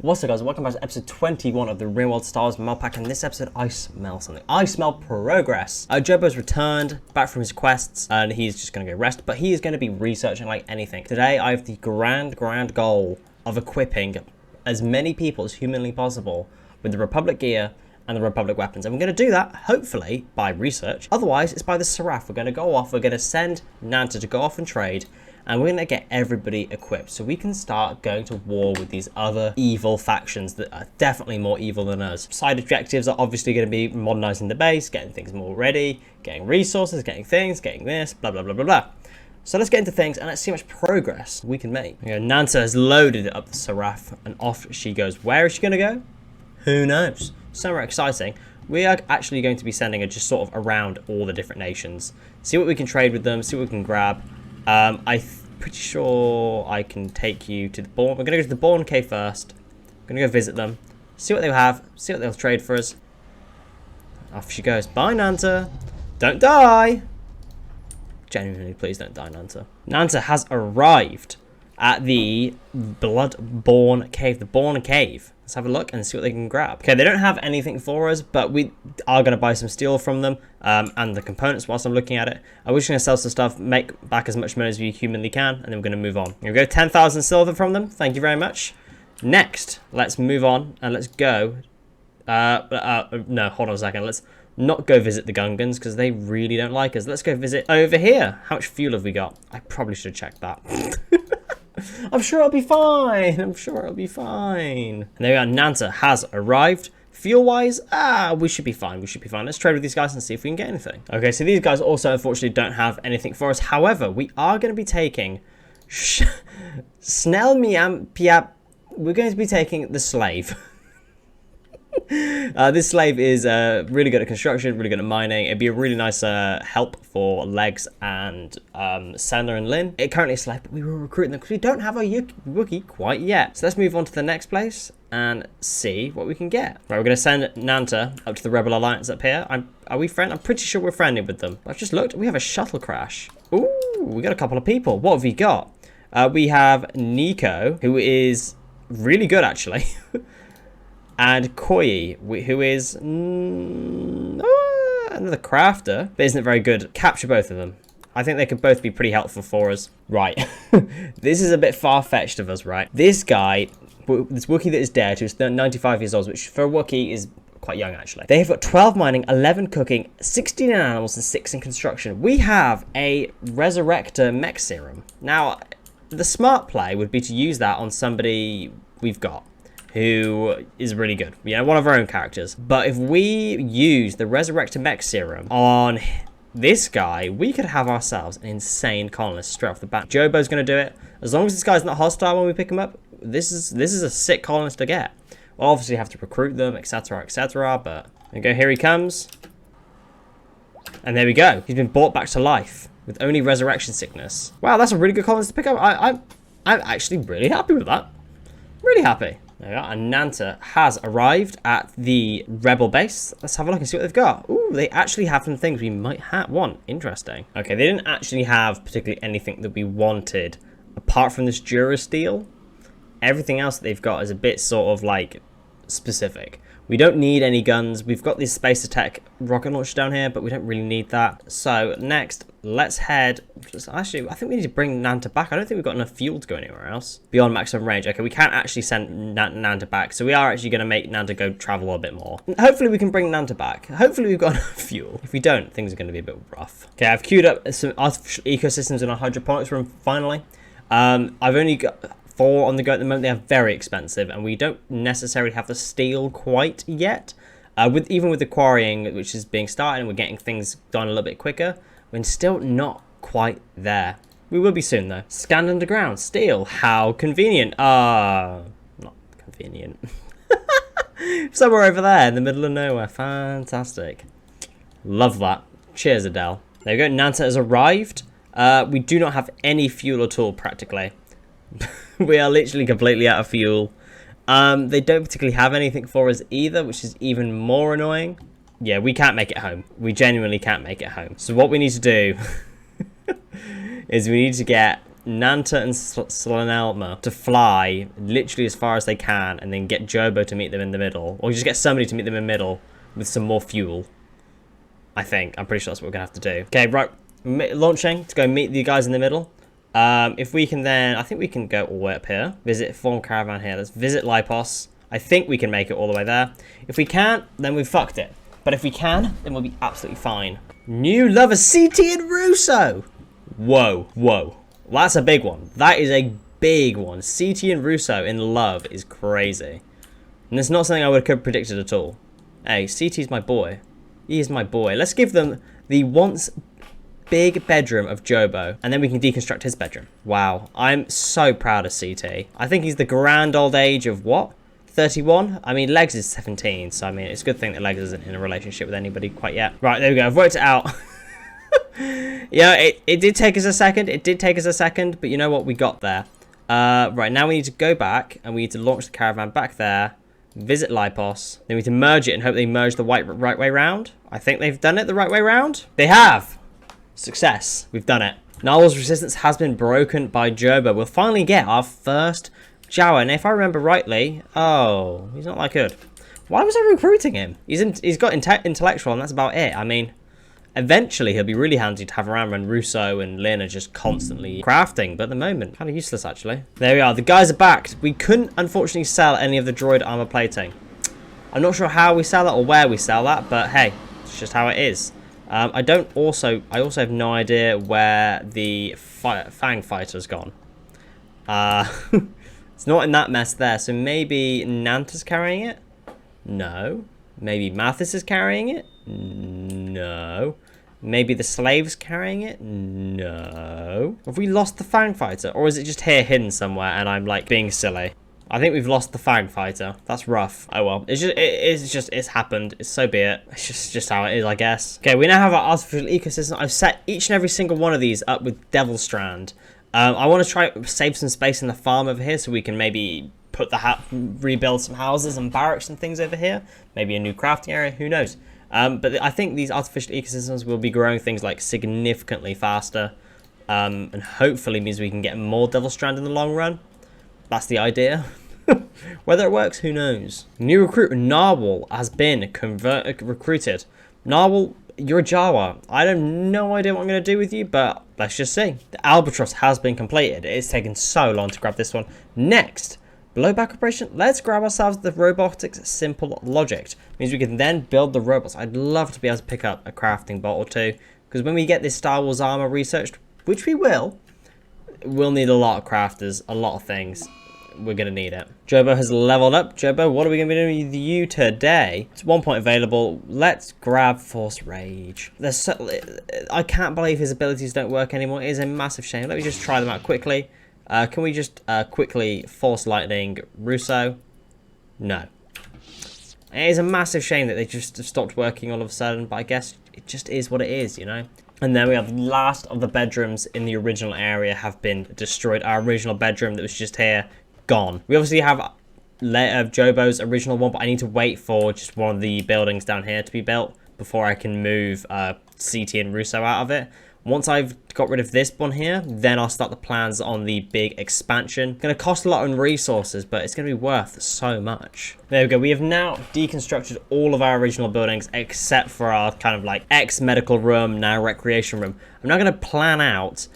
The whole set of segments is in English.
What's up guys, welcome back to episode 21 of the Rimworld Star Wars Modpack. In this episode, I smell something. I smell progress. Jobo's returned back from his quests and he's just going to go rest, but he is going to be researching like anything. Today, I have the grand goal of equipping as many people as humanly possible with the Republic gear and the Republic weapons. And we're going to do that, hopefully, by research. Otherwise, it's by the Seraph. We're going to go off, we're going to send Nanta to go off and trade, and we're going to get everybody equipped so we can start going to war with these other evil factions that are definitely more evil than us. Side objectives are obviously going to be modernizing the base, getting things more ready, getting resources, getting things, getting this, blah, blah, blah, blah, blah. So let's get into things and let's see how much progress we can make. Nanta has loaded up the Seraph and off she goes. Where is she going to go? Who knows? Somewhere exciting. We are actually going to be sending her just sort of around all the different nations. See what we can trade with them, see what we can grab. I'm pretty sure I can take you to the Bourne. We're going to go to the Bourne Cave first. I'm going to go visit them, see what they have, see what they'll trade for us. Off she goes. Bye, Nanta. Don't die. Genuinely, please don't die, Nanta. Nanta has arrived at the Bloodborne Cave, the Bourne Cave. Let's have a look and see what they can grab. Okay, they don't have anything for us, but we are going to buy some steel from them and the components whilst I'm looking at it. We're just going to sell some stuff, make back as much money as we humanly can, and then we're going to move on. Here we go, 10,000 silver from them. Thank you very much. Next, let's move on and let's go. No, hold on a second. Let's not go visit the Gungans because they really don't like us. Let's go visit over here. How much fuel have we got? I probably should have checked that. I'm sure it'll be fine. I'm sure it'll be fine. And there we are. Nanta has arrived. Fuel-wise, we should be fine. We should be fine. Let's trade with these guys and see if we can get anything. Okay, so these guys also, unfortunately, don't have anything for us. However, we are going to be taking Snell-Miam-Piap. We're going to be taking the slave. This slave is really good at construction, really good at mining. It'd be a really nice help for Legs and Sander and Lynn. It currently is a slave, but we will recruit them because we don't have a Wookiee quite yet. So let's move on to the next place and see what we can get. Right, we're going to send Nanta up to the Rebel Alliance up here. Are we friendly? I'm pretty sure we're friendly with them. I've just looked. We have a shuttle crash. Ooh, we got a couple of people. What have we got? We have Nico, who is really good, actually. And Koyi, who is another crafter, but isn't very good. Capture both of them. I think they could both be pretty helpful for us. Right. This is a bit far-fetched of us, right? This guy, this Wookiee that is dead, who's 95 years old, which for a Wookiee is quite young, actually. They have got 12 mining, 11 cooking, 16 in animals, and 6 in construction. We have a Resurrector mech serum. Now, the smart play would be to use that on somebody we've got, who is really good, one of our own characters. But if we use the Resurrector Mech Serum on this guy, we could have ourselves an insane colonist straight off the bat. Jobo's going to do it. As long as this guy's not hostile when we pick him up, this is a sick colonist to get. We'll obviously have to recruit them, etc., etc., but there we go, here he comes. And there we go. He's been brought back to life with only resurrection sickness. Wow, that's a really good colonist to pick up. I'm actually really happy with that. Really happy. There we are, and Nanta has arrived at the Rebel base. Let's have a look and see what they've got. Ooh, they actually have some things we might want. Interesting. Okay, they didn't actually have particularly anything that we wanted apart from this Durasteel. Everything else that they've got is a bit sort of like specific. We don't need any guns. We've got this space attack rocket launcher down here, but we don't really need that. So next, let's head. Actually, I think we need to bring Nanta back. I don't think we've got enough fuel to go anywhere else beyond maximum range. Okay, we can't actually send Nanta back, so we are actually going to make Nanta go travel a bit more. Hopefully, we can bring Nanta back. Hopefully, we've got enough fuel. If we don't, things are going to be a bit rough. Okay, I've queued up some artificial ecosystems in our hydroponics room. Finally, I've only got 4 on the go at the moment. They are very expensive, and we don't necessarily have the steel quite yet. Even with the quarrying, which is being started, and we're getting things done a little bit quicker, we're still not quite there. We will be soon, though. Scanned underground, steel. How convenient. Not convenient. Somewhere over there in the middle of nowhere. Fantastic. Love that. Cheers, Adele. There we go. Nanta has arrived. We do not have any fuel at all, practically. We are literally completely out of fuel. They don't particularly have anything for us either, which is even more annoying. Yeah, we can't make it home. We genuinely can't make it home. So what we need to do is we need to get Nanta and Slanelma to fly literally as far as they can, and then get Jobo to meet them in the middle, or just get somebody to meet them in the middle with some more fuel. I think. I'm pretty sure that's what we're gonna have to do. Okay, right. Launching to go meet the guys in the middle. If we can then, I think we can go all the way up here. Visit Form Caravan here. Let's visit Lipos. I think we can make it all the way there. If we can't, then we fucked it. But if we can, then we'll be absolutely fine. New lovers, CT and Russo. Whoa, whoa. Well, that's a big one. That is a big one. CT and Russo in love is crazy. And it's not something I would have predicted at all. Hey, CT's my boy. He is my boy. Let's give them the once big bedroom of Jobo, and then we can deconstruct his bedroom. Wow, I'm so proud of CT. I think he's the grand old age of what? 31? I mean, Legs is 17, so I mean, it's a good thing that Legs isn't in a relationship with anybody quite yet. Right, there we go. I've worked it out. Yeah, it did take us a second. It did take us a second, but you know what? We got there. Right, now we need to go back, and we need to launch the caravan back there, visit Lipos, then we need to merge it and hope they merge the right way round. I think they've done it the right way round. They have. Success. We've done it. Narwhal's resistance has been broken by Jobo. We'll finally get our first Jawa, and if I remember rightly, oh, he's not that good. Why was I recruiting him? He's got intellectual, and that's about it. I mean, eventually he'll be really handy to have around when Russo and Lynn are just constantly crafting, but at the moment, kind of useless actually. There we are. The guys are back. We couldn't, unfortunately, sell any of the droid armor plating. I'm not sure how we sell that or where we sell that, but hey, it's just how it is. I also have no idea where the Fang fighter's gone. It's not in that mess there, so maybe Nanta's carrying it? No. Maybe Mathis is carrying it? No. Maybe the slave's carrying it? No. Have we lost the Fang fighter? Or is it just here hidden somewhere and I'm like being silly? I think we've lost the Fang fighter. That's rough. Oh well. It's happened. It's so be it. It's just how it is, I guess. Okay, we now have our artificial ecosystem. I've set each and every single one of these up with Devil Strand. I want to try save some space in the farm over here so we can maybe put rebuild some houses and barracks and things over here. Maybe a new crafting area. Who knows? But I think these artificial ecosystems will be growing things like significantly faster, and hopefully means we can get more Devil Strand in the long run. That's the idea. Whether it works, who knows? New recruit Narwhal has been recruited. Narwhal, you're a Jawa. I have no idea what I'm going to do with you, but let's just see. The Albatross has been completed. It's taken so long to grab this one. Next, blowback operation. Let's grab ourselves the robotics simple logic. Means we can then build the robots. I'd love to be able to pick up a crafting bot or two, because when we get this Star Wars armor researched, which we will, we'll need a lot of crafters, a lot of things. We're going to need it. Jobo has leveled up. Jobo, what are we going to be doing with you today? It's 1 point available. Let's grab Force Rage. I can't believe his abilities don't work anymore. It is a massive shame. Let me just try them out quickly. Can we just quickly Force Lightning Russo? No. It is a massive shame that they just stopped working all of a sudden, but I guess it just is what it is, you know? And then we have the last of the bedrooms in the original area have been destroyed. Our original bedroom that was just here, gone. We obviously have Jobo's original one, but I need to wait for just one of the buildings down here to be built before I can move CT and Russo out of it. Once I've got rid of this one here, then I'll start the plans on the big expansion. It's going to cost a lot in resources, but it's going to be worth so much. There we go. We have now deconstructed all of our original buildings except for our kind of like ex-medical room, now recreation room. I'm now going to plan out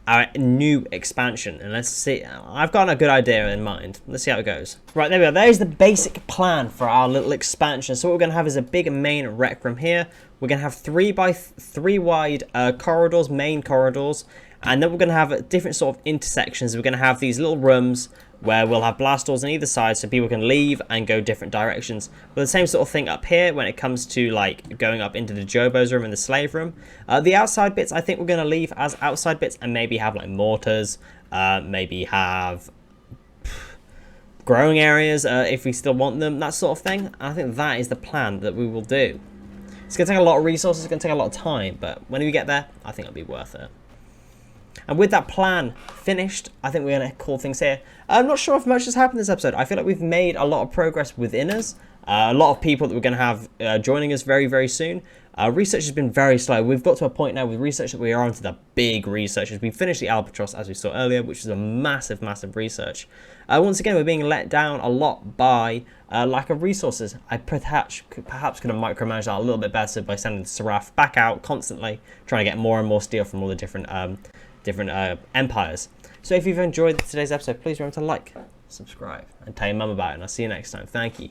our new expansion, and let's see. I've got a good idea in mind. Let's see how it goes. Right, there we go. There's the basic plan for our little expansion. So what we're going to have is a big main rec room here. We're going to have 3 by 3 wide corridors, main corridors, and then we're going to have different sort of intersections. We're going to have these little rooms where we'll have blast doors on either side so people can leave and go different directions. But the same sort of thing up here when it comes to like going up into the Jobo's room and the slave room. The outside bits I think we're going to leave as outside bits and maybe have like mortars, maybe have growing areas if we still want them, that sort of thing. I think that is the plan that we will do. It's going to take a lot of resources, it's going to take a lot of time, but when we get there, I think it'll be worth it. And with that plan finished, I think we're going to call things here. I'm not sure if much has happened this episode. I feel like we've made a lot of progress within us. A lot of people that we're going to have joining us very, very soon. Research has been very slow. We've got to a point now with research that we are onto the big researches. We finished the Albatross, as we saw earlier, which is a massive, massive research. Once again, we're being let down a lot by lack of resources. I perhaps could have micromanaged that a little bit better by sending Seraph back out constantly, trying to get more and more steel from all the different empires. So if you've enjoyed today's episode, please remember to like, subscribe, and tell your mum about it. And I'll see you next time. Thank you.